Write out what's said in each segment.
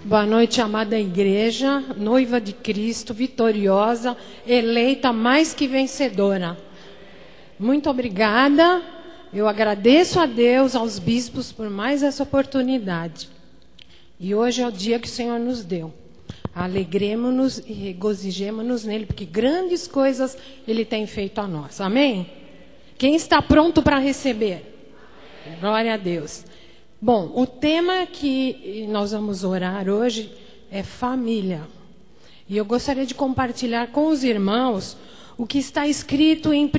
Boa noite, amada igreja, noiva de Cristo, vitoriosa, eleita mais que vencedora. Muito obrigada. Eu agradeço a Deus, aos bispos, por mais essa oportunidade. E hoje é o dia que o Senhor nos deu. Alegremos-nos e regozijemos-nos nele, porque grandes coisas Ele tem feito a nós. Amém? Quem está pronto para receber? Glória a Deus. Bom, o tema que nós vamos orar hoje é família. E eu gostaria de compartilhar com os irmãos o que está escrito em 1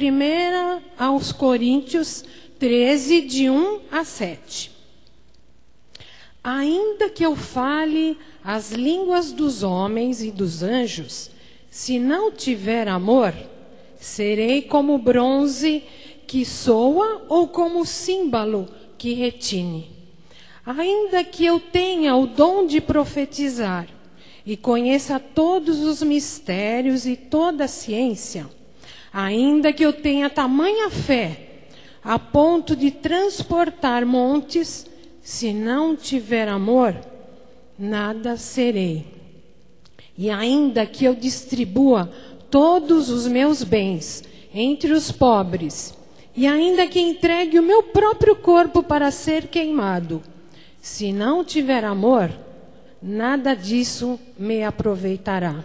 aos Coríntios 13, de 1 a 7. Ainda que eu fale as línguas dos homens e dos anjos, se não tiver amor, serei como bronze que soa ou como símbolo que retine. Ainda que eu tenha o dom de profetizar e conheça todos os mistérios e toda a ciência, ainda que eu tenha tamanha fé a ponto de transportar montes, se não tiver amor, nada serei. E ainda que eu distribua todos os meus bens entre os pobres, e ainda que entregue o meu próprio corpo para ser queimado, se não tiver amor, nada disso me aproveitará.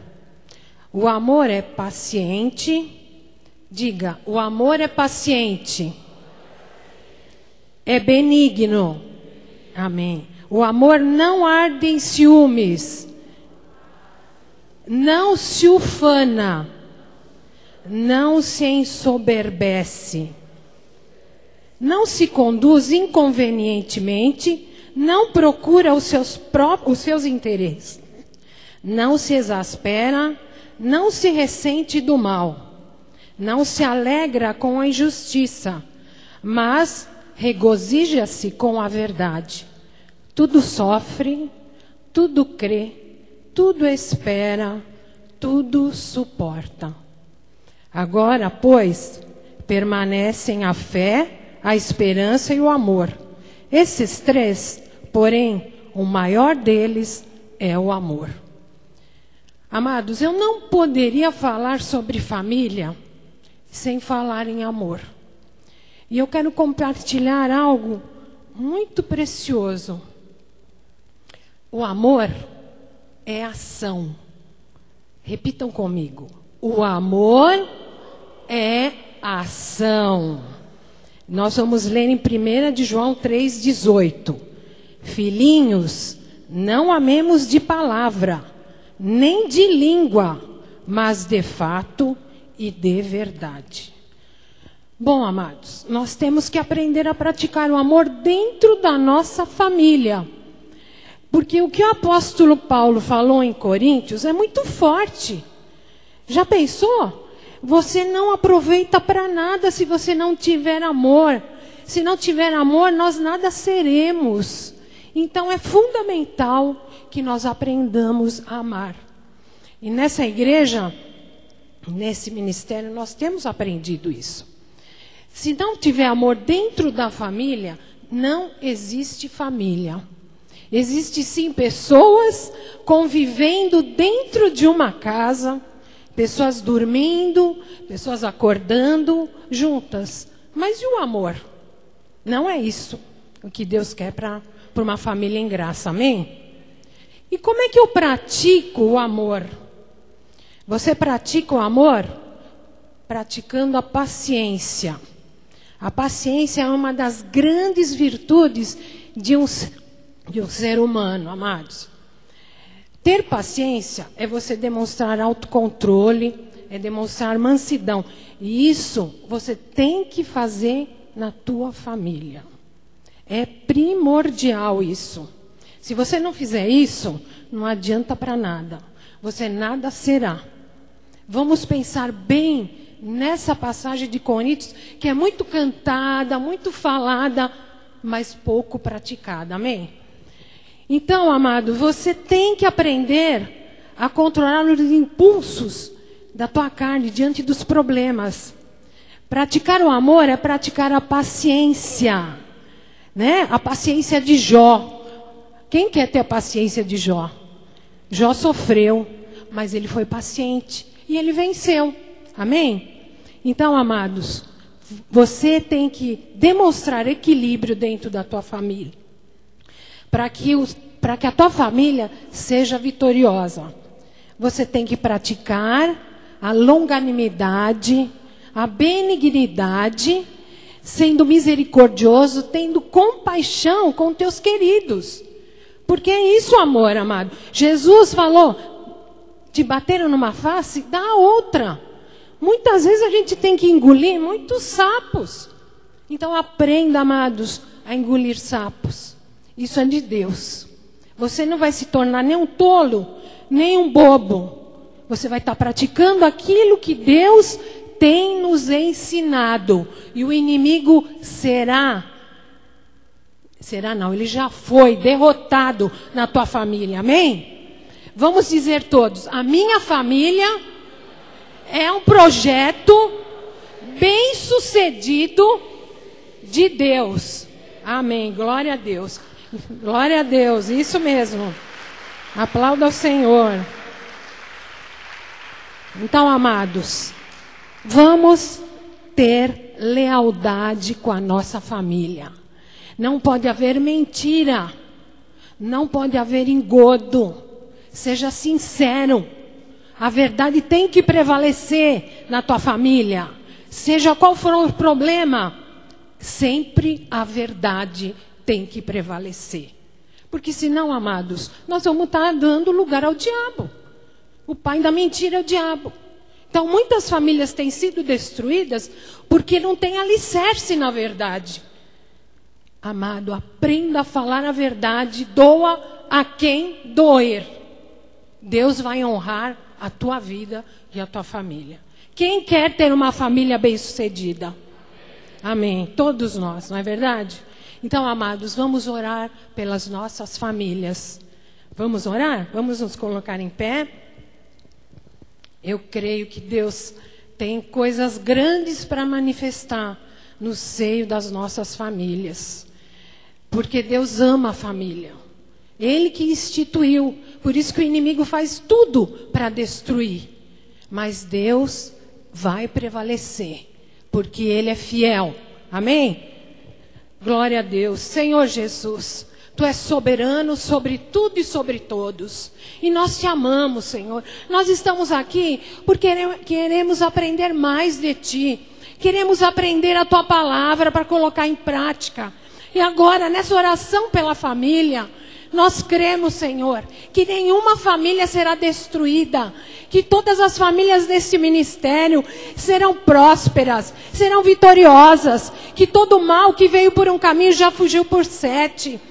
O amor é paciente. Diga, o amor é paciente. É benigno. Amém. O amor não arde em ciúmes. Não se ufana. Não se ensoberbece. Não se conduz inconvenientemente. Não procura os seus interesses. Não se exaspera. Não se ressente do mal. Não se alegra com a injustiça. Mas regozija-se com a verdade. Tudo sofre, tudo crê, tudo espera, tudo suporta. Agora, pois, permanecem a fé, a esperança e o amor. Esses três, porém, o maior deles é o amor. Amados, eu não poderia falar sobre família sem falar em amor. E eu quero compartilhar algo muito precioso. O amor é ação. Repitam comigo. O amor é ação. Nós vamos ler em 1 de João 3,18. Filhinhos, não amemos de palavra, nem de língua, mas de fato e de verdade. Bom, amados, nós temos que aprender a praticar o amor dentro da nossa família. Porque o que o apóstolo Paulo falou em Coríntios é muito forte. Já pensou? Você não aproveita para nada se você não tiver amor. Se não tiver amor, nós nada seremos. Então é fundamental que nós aprendamos a amar. E nessa igreja, nesse ministério, nós temos aprendido isso. Se não tiver amor dentro da família, não existe família. Existe sim pessoas convivendo dentro de uma casa, pessoas dormindo, pessoas acordando juntas. Mas e o amor? Não é isso o que Deus quer para uma família em graça, amém? E como é que eu pratico o amor? Você pratica o amor praticando a paciência. A paciência é uma das grandes virtudes de um ser humano, amados. Ter paciência é você demonstrar autocontrole, é demonstrar mansidão. E isso você tem que fazer na tua família. É primordial isso. Se você não fizer isso, não adianta para nada. Você nada será. Vamos pensar bem nessa passagem de Coríntios, que é muito cantada, muito falada, mas pouco praticada. Amém? Então, amado, você tem que aprender a controlar os impulsos da tua carne diante dos problemas. Praticar o amor é praticar a paciência, né? A paciência de Jó. Quem quer ter a paciência de Jó? Jó sofreu, mas ele foi paciente e ele venceu. Amém? Então, amados, você tem que demonstrar equilíbrio dentro da tua família, para que a tua família seja vitoriosa. Você tem que praticar a longanimidade, a benignidade, sendo misericordioso, tendo compaixão com teus queridos. Porque é isso, amor, amado. Jesus falou, te bateram numa face, dá a outra. Muitas vezes a gente tem que engolir muitos sapos. Então aprenda, amados, a engolir sapos. Isso é de Deus. Você não vai se tornar nem um tolo, nem um bobo. Você vai estar praticando aquilo que Deus tem nos ensinado. E o inimigo ele já foi derrotado na tua família. Amém? Vamos dizer todos, a minha família é um projeto bem sucedido de Deus. Amém. Glória a Deus. Glória a Deus. Isso mesmo. Aplauda ao Senhor. Então, amados, vamos ter lealdade com a nossa família. Não pode haver mentira. Não pode haver engodo. Seja sincero. A verdade tem que prevalecer na tua família. Seja qual for o problema, sempre a verdade tem que prevalecer. Porque senão, amados, nós vamos estar dando lugar ao diabo. O pai da mentira é o diabo. Então, muitas famílias têm sido destruídas porque não tem alicerce na verdade. Amado, aprenda a falar a verdade, doa a quem doer. Deus vai honrar a tua vida e a tua família. Quem quer ter uma família bem-sucedida? Amém. Todos nós, não é verdade? Então, amados, vamos orar pelas nossas famílias. Vamos orar? Vamos nos colocar em pé. Eu creio que Deus tem coisas grandes para manifestar no seio das nossas famílias. Porque Deus ama a família. Ele que instituiu. Por isso que o inimigo faz tudo para destruir. Mas Deus vai prevalecer. Porque Ele é fiel. Amém? Glória a Deus. Senhor Jesus, Tu és soberano sobre tudo e sobre todos. E nós te amamos, Senhor. Nós estamos aqui porque queremos aprender mais de Ti. Queremos aprender a Tua palavra para colocar em prática. E agora, nessa oração pela família, nós cremos, Senhor, que nenhuma família será destruída. Que todas as famílias desse ministério serão prósperas, serão vitoriosas. Que todo mal que veio por um caminho já fugiu por 7.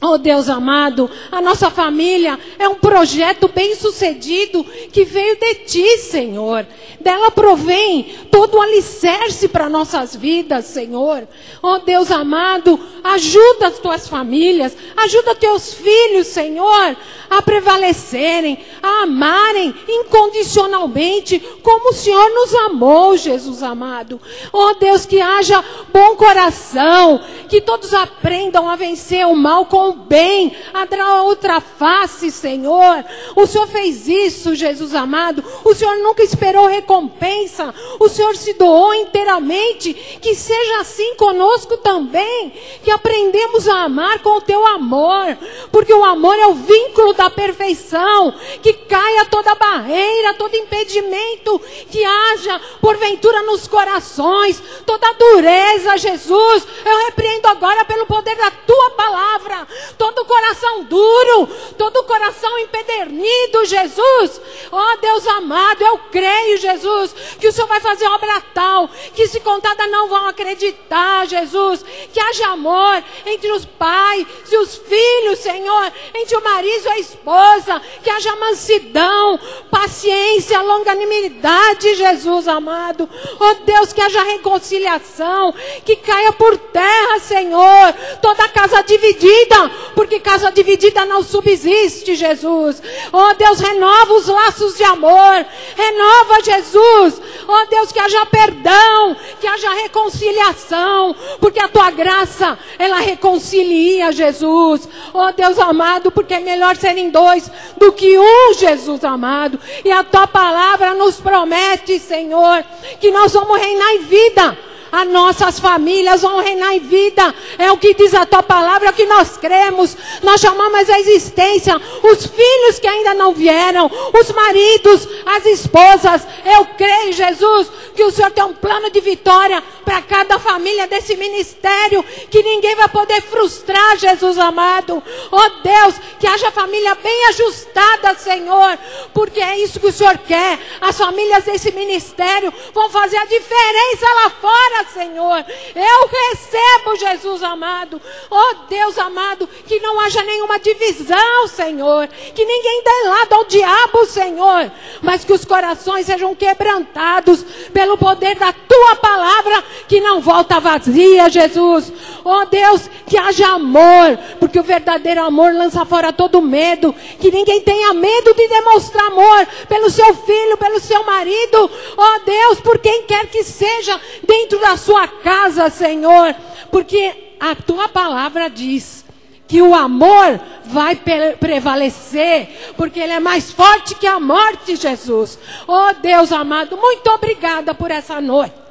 Oh Deus amado, a nossa família é um projeto bem sucedido que veio de Ti, Senhor. Dela provém todo o alicerce para nossas vidas, Senhor. Oh Deus amado, ajuda as Tuas famílias, ajuda Teus filhos, Senhor, a prevalecerem, a amarem incondicionalmente como o Senhor nos amou, Jesus amado. Oh Deus, que haja bom coração, que todos aprendam a vencer o mal com o bem, a dar outra face, Senhor. O Senhor fez isso, Jesus amado. O Senhor nunca esperou recompensa. O Senhor se doou inteiramente. Que seja assim conosco também. Que aprendemos a amar com o Teu amor. Porque o amor é o vínculo da perfeição. Que caia toda barreira, todo impedimento. Que haja, porventura, nos corações toda dureza, Jesus. Eu repreendo agora pelo poder da Tua palavra. Todo coração duro, todo coração empedernido, Jesus. Oh Deus amado, eu creio, Jesus, que o Senhor vai fazer obra tal, que se contada não vão acreditar, Jesus. Que haja amor entre os pais e os filhos, Senhor, entre o marido e a esposa. Que haja mansidão, paciência, longanimidade, Jesus amado. Oh Deus, que haja reconciliação, que caia por terra, Senhor, toda casa dividida, porque casa dividida não subsiste, Jesus. Oh Deus, renova os laços de amor, renova, Jesus, Oh Deus, que haja perdão, que haja reconciliação, porque a tua graça, ela reconcilia, Jesus. Oh Deus amado, porque é melhor serem dois do que um, Jesus amado. E a tua palavra nos promete, Senhor, que nós vamos reinar em vida. As nossas famílias vão reinar em vida. É o que diz a tua palavra, é o que nós cremos. Nós chamamos à existência os filhos que ainda não vieram, os maridos, as esposas. Eu creio, Jesus, que o Senhor tem um plano de vitória para cada família desse ministério, que ninguém vai poder frustrar, Jesus amado. Oh Deus, que haja família bem ajustada, Senhor, porque é isso que o Senhor quer. As famílias desse ministério vão fazer a diferença lá fora, Senhor. Eu recebo, Jesus amado. Oh Deus amado, que não haja nenhuma divisão, Senhor, que ninguém dê lado ao diabo, Senhor, mas que os corações sejam quebrantados pelo poder da tua palavra, que não volta vazia, Jesus. Oh Deus, que haja amor, porque o verdadeiro amor lança fora todo medo. Que ninguém tenha medo de demonstrar amor pelo seu filho, pelo seu marido. Oh Deus, por quem quer que seja dentro da sua casa, Senhor, porque a tua palavra diz que o amor vai prevalecer, porque ele é mais forte que a morte, Jesus. Oh Deus amado, muito obrigada por essa noite.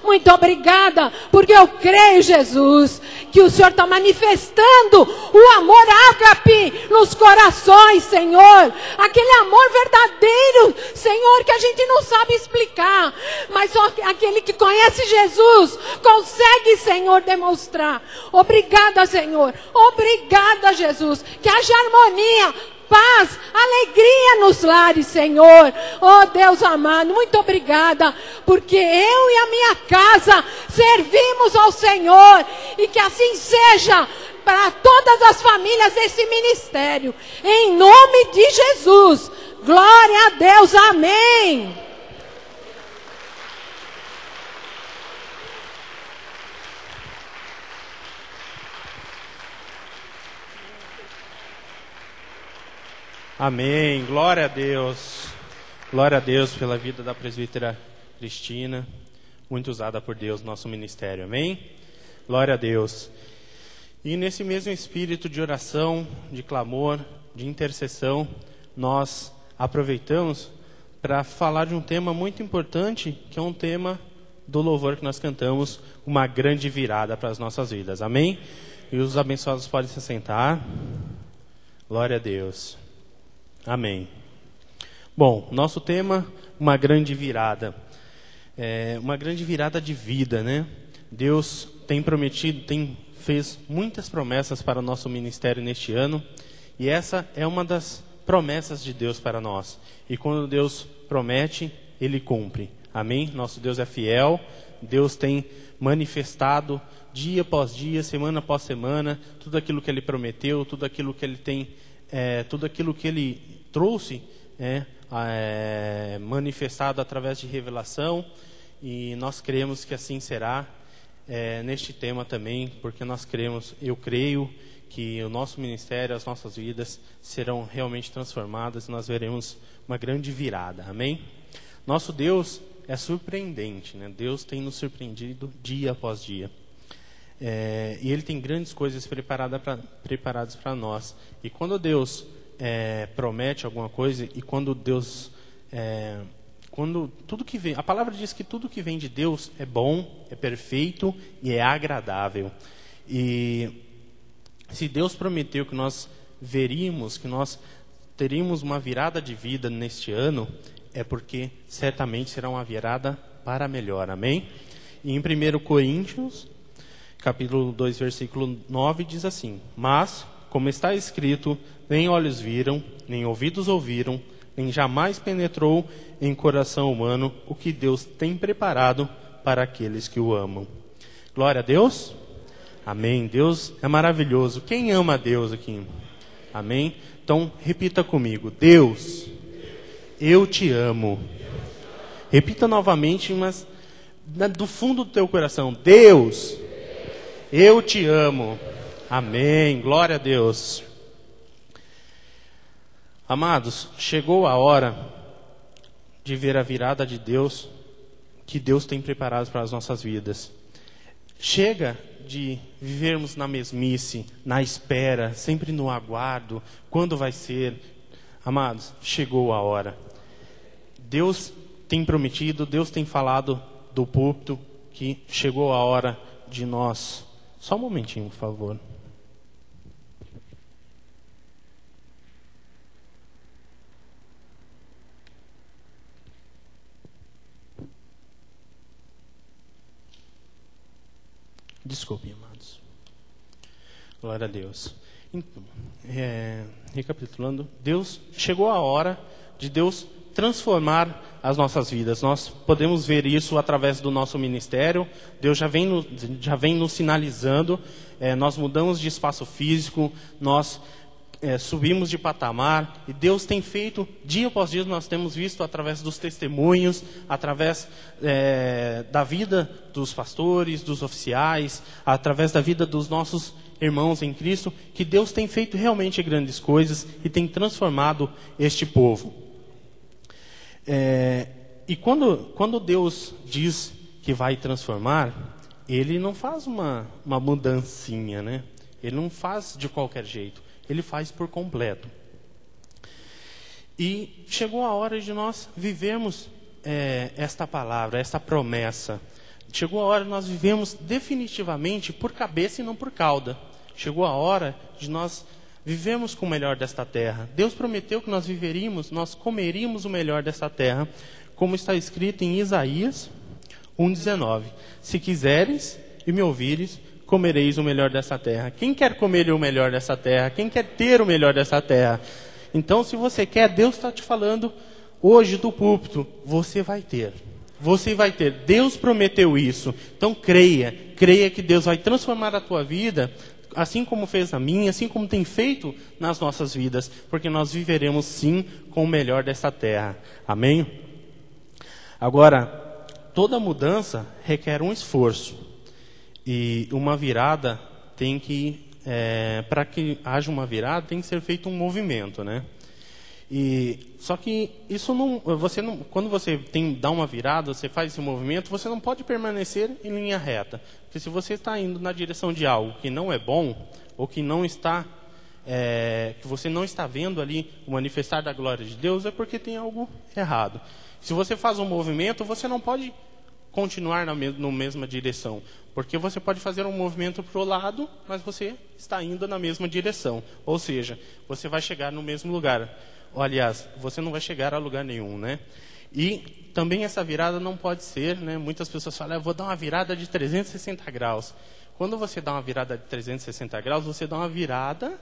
Muito obrigada, porque eu creio, Jesus, que o Senhor está manifestando o amor ágape nos corações, Senhor. Aquele amor verdadeiro, Senhor, que a gente não sabe explicar, mas só aquele que conhece Jesus consegue, Senhor, demonstrar. Obrigada, Senhor. Obrigada, Jesus. Que haja harmonia, paz, alegria nos lares, Senhor. Oh Deus amado, muito obrigada, porque eu e a minha casa servimos ao Senhor, e que assim seja para todas as famílias desse ministério, em nome de Jesus. Glória a Deus, amém. Amém, glória a Deus. Glória a Deus pela vida da presbítera Cristina, muito usada por Deus no nosso ministério, amém? Glória a Deus. E nesse mesmo espírito de oração, de clamor, de intercessão, nós aproveitamos para falar de um tema muito importante, que é um tema do louvor que nós cantamos, uma grande virada para as nossas vidas, amém? E os abençoados podem se sentar. Glória a Deus. Amém. Bom, nosso tema, uma grande virada. Uma grande virada de vida, né? Deus tem prometido, fez muitas promessas para o nosso ministério neste ano. E essa é uma das promessas de Deus para nós. E quando Deus promete, Ele cumpre. Amém? Nosso Deus é fiel. Deus tem manifestado dia após dia, semana após semana, tudo aquilo que Ele prometeu, tudo aquilo que Ele tem... tudo aquilo que Ele trouxe manifestado através de revelação, e nós cremos que assim será neste tema também, porque eu creio que o nosso ministério, as nossas vidas serão realmente transformadas, e nós veremos uma grande virada, amém? Nosso Deus é surpreendente, né? Deus tem nos surpreendido dia após dia. E Ele tem grandes coisas preparadas para nós. E quando Deus promete alguma coisa, e quando Deus... quando tudo que vem... A palavra diz que tudo que vem de Deus é bom, é perfeito e é agradável. E se Deus prometeu que nós veríamos, que nós teríamos uma virada de vida neste ano, é porque certamente será uma virada para melhor, amém? E em 1 Coríntios... capítulo 2, versículo 9, diz assim: mas, como está escrito, nem olhos viram, nem ouvidos ouviram, nem jamais penetrou em coração humano o que Deus tem preparado para aqueles que o amam. Glória a Deus. Amém. Deus é maravilhoso. Quem ama a Deus aqui? Amém. Então, repita comigo: Deus, eu te amo. Repita novamente, mas do fundo do teu coração: Deus, eu te amo. Amém. Glória a Deus. Amados, chegou a hora de ver a virada de Deus que Deus tem preparado para as nossas vidas. Chega de vivermos na mesmice, na espera, sempre no aguardo, quando vai ser. Amados, chegou a hora. Deus tem prometido, Deus tem falado do púlpito que chegou a hora de nós. Só um momentinho, por favor. Desculpe, amados. Glória a Deus. Então, recapitulando, chegou a hora de Deus transformar as nossas vidas. Nós podemos ver isso através do nosso ministério. Deus já vem nos sinalizando. Nós mudamos de espaço físico, nós subimos de patamar, e Deus tem feito, dia após dia, nós temos visto através dos testemunhos, através da vida dos pastores, dos oficiais, através da vida dos nossos irmãos em Cristo, que Deus tem feito realmente grandes coisas e tem transformado este povo. E quando Deus diz que vai transformar, Ele não faz uma mudancinha, né? Ele não faz de qualquer jeito. Ele faz por completo. E chegou a hora de nós vivermos esta palavra, esta promessa. Chegou a hora de nós vivermos definitivamente por cabeça e não por cauda. Chegou a hora de nós vivermos com o melhor desta terra. Deus prometeu que nós comeríamos o melhor desta terra, como está escrito em Isaías 1:19. Se quiseres e me ouvires, comereis o melhor dessa terra. Quem quer comer o melhor dessa terra? Quem quer ter o melhor dessa terra? Então, se você quer, Deus está te falando hoje do púlpito, você vai ter. Você vai ter. Deus prometeu isso. Então, creia que Deus vai transformar a tua vida, assim como fez na minha, assim como tem feito nas nossas vidas, porque nós viveremos sim com o melhor dessa terra. Amém? Agora, toda mudança requer um esforço. E uma virada tem que, para que haja uma virada, tem que ser feito um movimento, né? Só que isso quando você dá uma virada, você faz esse movimento, você não pode permanecer em linha reta. Porque se você está indo na direção de algo que não é bom, ou que não está, que você não está vendo ali o manifestar da glória de Deus, é porque tem algo errado. Se você faz um movimento, você não pode continuar na mesma direção, porque você pode fazer um movimento para o lado, mas você está indo na mesma direção, ou seja, você vai chegar no mesmo lugar. Ou, aliás, você não vai chegar a lugar nenhum, né? E também essa virada não pode ser, né? Muitas pessoas falam, eu vou dar uma virada de 360 graus. Quando você dá uma virada de 360 graus, você dá uma virada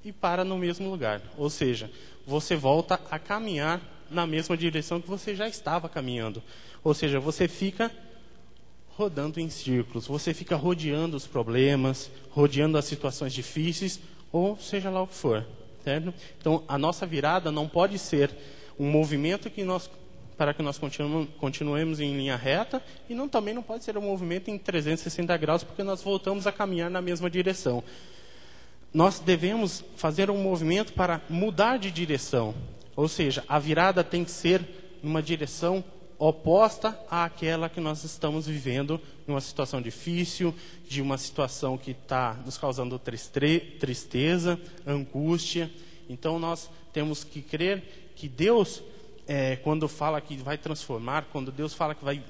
e para no mesmo lugar, ou seja, você volta a caminhar na mesma direção que você já estava caminhando. Ou seja, você fica rodando em círculos, você fica rodeando os problemas, rodeando as situações difíceis, ou seja lá o que for. Certo? Então, a nossa virada não pode ser um movimento para que nós continuemos em linha reta, e também não pode ser um movimento em 360 graus, porque nós voltamos a caminhar na mesma direção. Nós devemos fazer um movimento para mudar de direção. Ou seja, a virada tem que ser numa direção oposta àquela que nós estamos vivendo, numa situação difícil, de uma situação que está nos causando tristeza, angústia. Então, nós temos que crer que Deus, quando fala que vai transformar, quando Deus fala que vai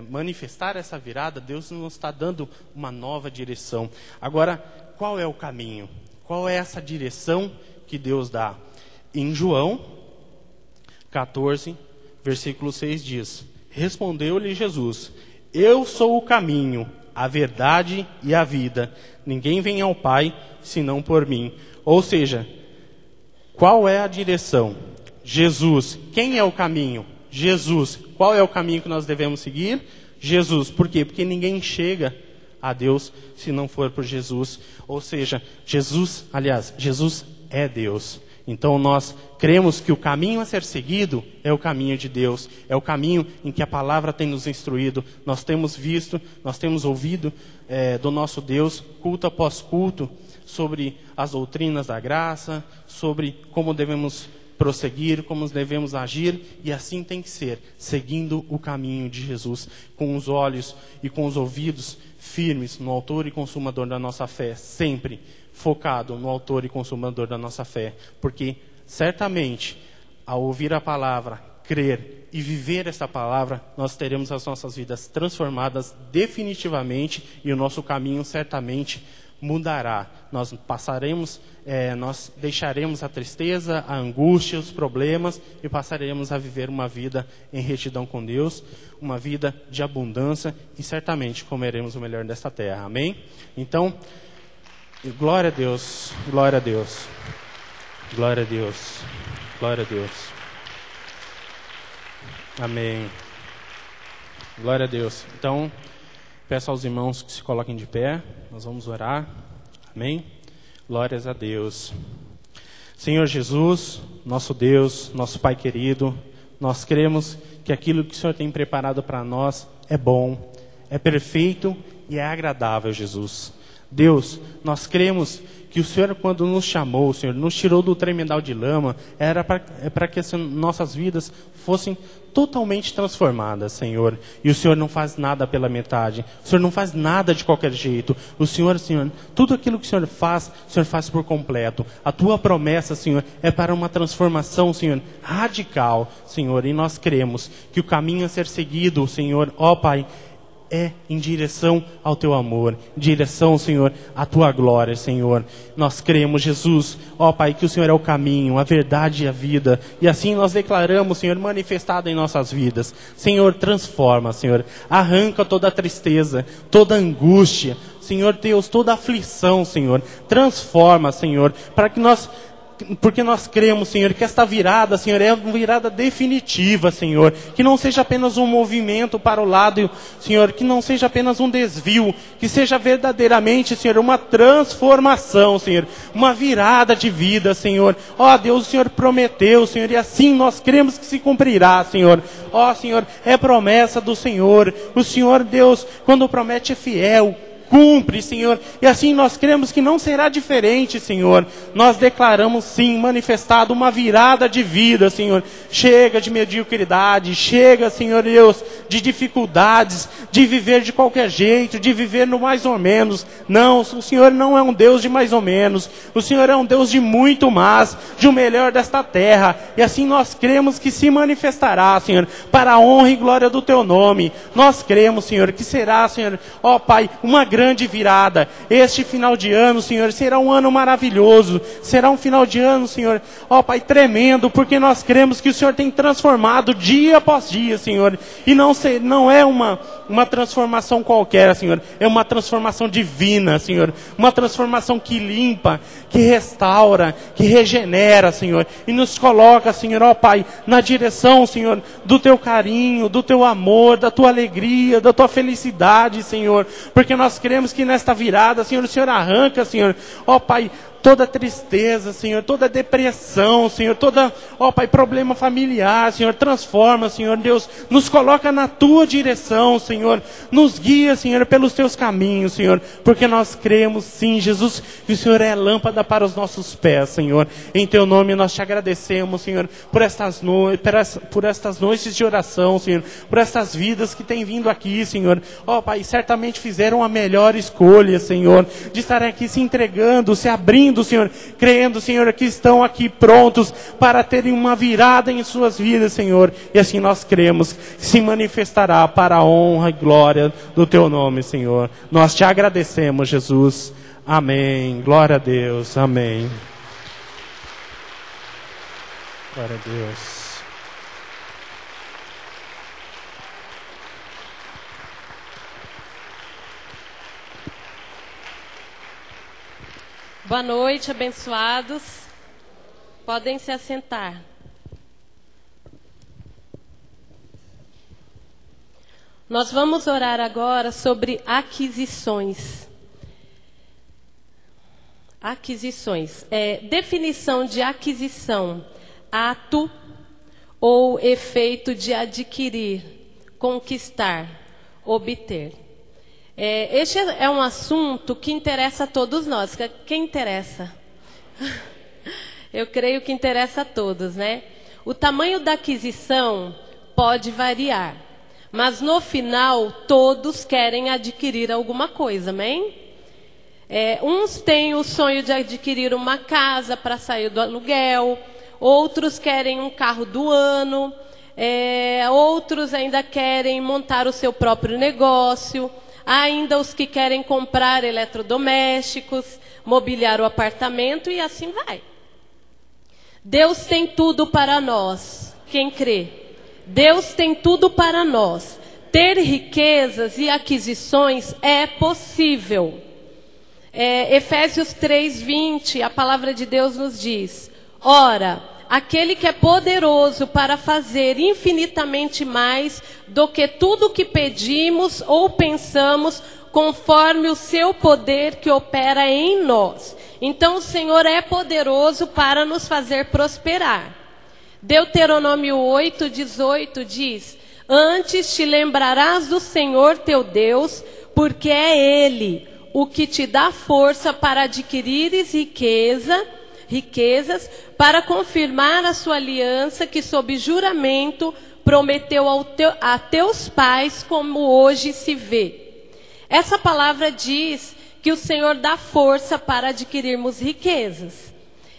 manifestar essa virada, Deus nos está dando uma nova direção. Agora, qual é o caminho? Qual é essa direção que Deus dá? Em João 14, versículo 6 diz: respondeu-lhe Jesus: eu sou o caminho, a verdade e a vida. Ninguém vem ao Pai senão por mim. Ou seja, qual é a direção? Jesus. Quem é o caminho? Jesus. Qual é o caminho que nós devemos seguir? Jesus. Por quê? Porque ninguém chega a Deus se não for por Jesus. Ou seja, Jesus é Deus. Então nós cremos que o caminho a ser seguido é o caminho de Deus, é o caminho em que a palavra tem nos instruído. Nós temos visto, nós temos ouvido do nosso Deus, culto após culto, sobre as doutrinas da graça, sobre como devemos prosseguir, como devemos agir, e assim tem que ser, seguindo o caminho de Jesus, com os olhos e com os ouvidos firmes no autor e consumador da nossa fé, sempre focado no autor e consumador da nossa fé, porque certamente, ao ouvir a palavra, crer e viver essa palavra, nós teremos as nossas vidas transformadas definitivamente e o nosso caminho certamente mudará. Nós deixaremos a tristeza, a angústia, os problemas e passaremos a viver uma vida em retidão com Deus, uma vida de abundância e certamente comeremos o melhor desta terra. Amém? Então, glória a Deus, glória a Deus, glória a Deus, glória a Deus. Amém. Glória a Deus. Então, peço aos irmãos que se coloquem de pé. Nós vamos orar. Amém. Glórias a Deus. Senhor Jesus, nosso Deus, nosso Pai querido, nós cremos que aquilo que o Senhor tem preparado para nós é bom, é perfeito e é agradável, Jesus. Deus, nós cremos que o Senhor, quando nos chamou, o Senhor nos tirou do tremedal de lama, era para que as nossas vidas fossem totalmente transformadas, Senhor. E o Senhor não faz nada pela metade. O Senhor não faz nada de qualquer jeito. O Senhor, tudo aquilo que o Senhor faz por completo. A Tua promessa, Senhor, é para uma transformação, Senhor, radical, Senhor. E nós cremos que o caminho a ser seguido, Senhor, ó Pai, é em direção ao Teu amor, em direção, Senhor, à Tua glória, Senhor. Nós cremos, Jesus, ó Pai, que o Senhor é o caminho, a verdade e a vida. E assim nós declaramos, Senhor, manifestado em nossas vidas. Senhor, transforma, Senhor. Arranca toda a tristeza, toda a angústia. Senhor Deus, toda a aflição, Senhor. Transforma, Senhor, porque nós cremos, Senhor, que esta virada, Senhor, é uma virada definitiva, Senhor. Que não seja apenas um movimento para o lado, Senhor, que não seja apenas um desvio, que seja verdadeiramente, Senhor, uma transformação, Senhor. Uma virada de vida, Senhor. Ó Deus, o Senhor prometeu, Senhor, e assim nós cremos que se cumprirá, Senhor. Ó Senhor, é promessa do Senhor. O Senhor, Deus, quando promete é fiel. Cumpre, Senhor, e assim nós cremos que não será diferente, Senhor. Nós declaramos, sim, manifestado uma virada de vida, Senhor. Chega de mediocridade, chega, Senhor Deus, de dificuldades, de viver de qualquer jeito, de viver no mais ou menos. Não, o Senhor não é um Deus de mais ou menos. O Senhor é um Deus de muito mais, de o melhor desta terra. E assim nós cremos que se manifestará, Senhor, para a honra e glória do Teu nome. Nós cremos, Senhor, que será, Senhor, ó Pai, uma grande virada. Este final de ano, Senhor, será um ano maravilhoso. Será um final de ano, Senhor, ó Pai, tremendo, porque nós cremos que o Senhor tem transformado dia após dia, Senhor. E não é uma transformação qualquer, Senhor. É uma transformação divina, Senhor. Uma transformação que limpa, que restaura, que regenera, Senhor. E nos coloca, Senhor, ó Pai, na direção, Senhor, do Teu carinho, do Teu amor, da Tua alegria, da Tua felicidade, Senhor. Porque nós queremos que nesta virada, Senhor, o Senhor arranca, Senhor, ó Pai, toda tristeza, Senhor, toda depressão, Senhor, toda, ó Pai, problema familiar, Senhor, transforma, Senhor Deus, nos coloca na Tua direção, Senhor, nos guia, Senhor, pelos Teus caminhos, Senhor, porque nós cremos, sim, Jesus, que o Senhor é lâmpada para os nossos pés, Senhor. Em Teu nome nós Te agradecemos, Senhor, por estas noites de oração, Senhor, por estas vidas que têm vindo aqui, Senhor, ó Pai, certamente fizeram a melhor escolha, Senhor, de estar aqui se entregando, se abrindo, Senhor, crendo, Senhor, que estão aqui prontos para terem uma virada em suas vidas, Senhor, e assim nós cremos que se manifestará para a honra e glória do Teu nome, Senhor. Nós Te agradecemos, Jesus. Amém. Glória a Deus. Amém. Glória a Deus. Boa noite, abençoados. Podem se assentar. Nós vamos orar agora sobre aquisições. Aquisições. Definição de aquisição: ato ou efeito de adquirir, conquistar, obter. Este é um assunto que interessa a todos nós. Quem interessa? Eu creio que interessa a todos, né? O tamanho da aquisição pode variar, mas no final todos querem adquirir alguma coisa, amém? Uns têm o sonho de adquirir uma casa para sair do aluguel, outros querem um carro do ano, outros ainda querem montar o seu próprio negócio, há ainda os que querem comprar eletrodomésticos, mobiliar o apartamento e assim vai. Deus tem tudo para nós, quem crê? Deus tem tudo para nós. Ter riquezas e aquisições é possível. Efésios 3:20, a palavra de Deus nos diz: ora, aquele que é poderoso para fazer infinitamente mais do que tudo que pedimos ou pensamos, conforme o seu poder que opera em nós. Então o Senhor é poderoso para nos fazer prosperar. Deuteronômio 8:18 diz: antes te lembrarás do Senhor teu Deus, porque é Ele o que te dá força para adquirires riquezas, para confirmar a sua aliança que sob juramento prometeu a teus pais, como hoje se vê. Essa palavra diz que o Senhor dá força para adquirirmos riquezas.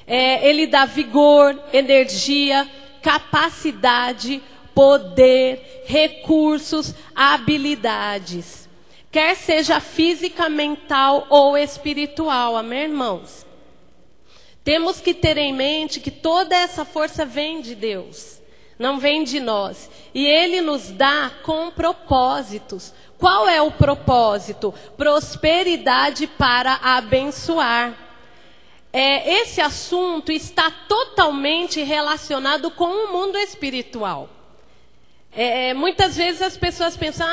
Ele dá vigor, energia, capacidade, poder, recursos, habilidades. Quer seja física, mental ou espiritual, amém, irmãos? Temos que ter em mente que toda essa força vem de Deus, não vem de nós. E Ele nos dá com propósitos. Qual é o propósito? Prosperidade para abençoar. Esse assunto está totalmente relacionado com o mundo espiritual. Muitas vezes as pessoas pensam,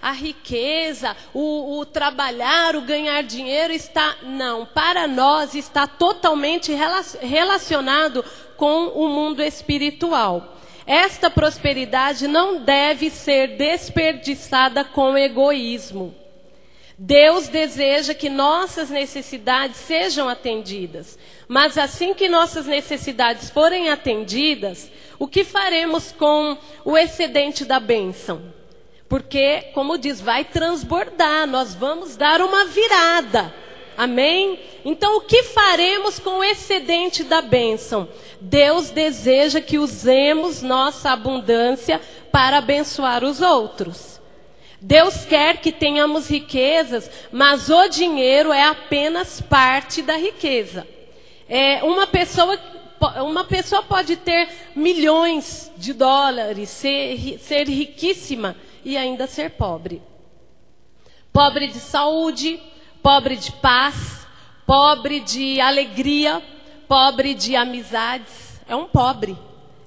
a riqueza, o trabalhar, o ganhar dinheiro está... Não, para nós está totalmente relacionado com o mundo espiritual. Esta prosperidade não deve ser desperdiçada com egoísmo. Deus deseja que nossas necessidades sejam atendidas. Mas assim que nossas necessidades forem atendidas, o que faremos com o excedente da bênção? Porque, como diz, vai transbordar, nós vamos dar uma virada. Amém? Então, o que faremos com o excedente da bênção? Deus deseja que usemos nossa abundância para abençoar os outros. Deus quer que tenhamos riquezas, mas o dinheiro é apenas parte da riqueza. Uma pessoa pode ter milhões de dólares, ser riquíssima e ainda ser pobre. Pobre de saúde, pobre de paz, pobre de alegria, pobre de amizades. É um pobre.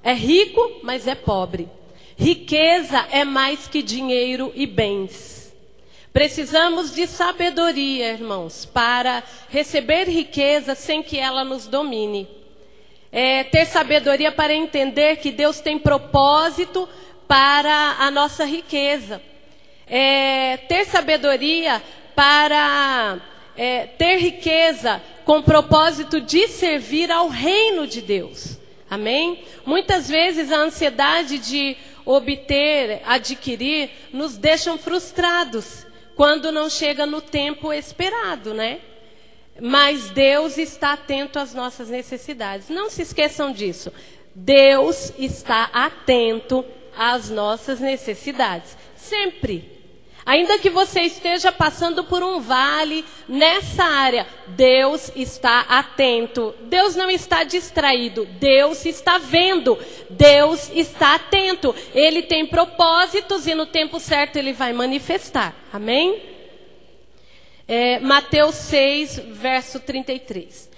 É rico, mas é pobre. Riqueza é mais que dinheiro e bens. Precisamos de sabedoria, irmãos, para receber riqueza sem que ela nos domine. Ter sabedoria para entender que Deus tem propósito para a nossa riqueza. Ter sabedoria para ter riqueza com propósito de servir ao reino de Deus. Amém? Muitas vezes a ansiedade de obter, adquirir, nos deixam frustrados quando não chega no tempo esperado, né? Mas Deus está atento às nossas necessidades. Não se esqueçam disso. Deus está atento às nossas necessidades. Sempre. Ainda que você esteja passando por um vale nessa área, Deus está atento. Deus não está distraído. Deus está vendo. Deus está atento. Ele tem propósitos e no tempo certo Ele vai manifestar. Amém? Mateus 6, verso 33.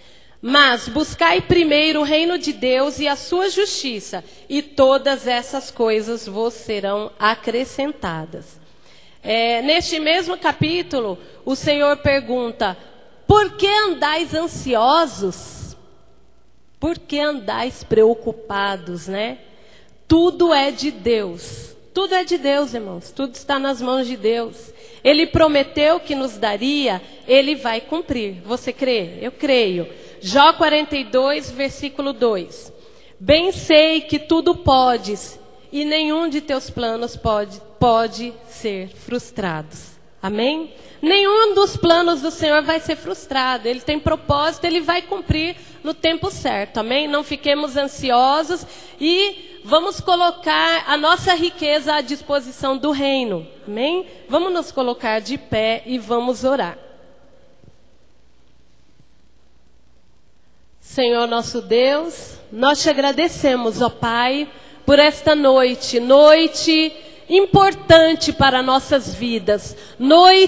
Mas buscai primeiro o reino de Deus e a sua justiça, e todas essas coisas vos serão acrescentadas. Neste mesmo capítulo, o Senhor pergunta: por que andais ansiosos? Por que andais preocupados, né? Tudo é de Deus. Tudo é de Deus, irmãos. Tudo está nas mãos de Deus. Ele prometeu que nos daria, Ele vai cumprir. Você crê? Eu creio. Jó 42, versículo 2. Bem sei que tudo podes, e nenhum de teus planos pode ser frustrado. Amém? Nenhum dos planos do Senhor vai ser frustrado. Ele tem propósito, Ele vai cumprir no tempo certo. Amém? Não fiquemos ansiosos e vamos colocar a nossa riqueza à disposição do reino. Amém? Vamos nos colocar de pé e vamos orar. Senhor nosso Deus, nós te agradecemos, ó Pai, por esta noite importante para nossas vidas, noite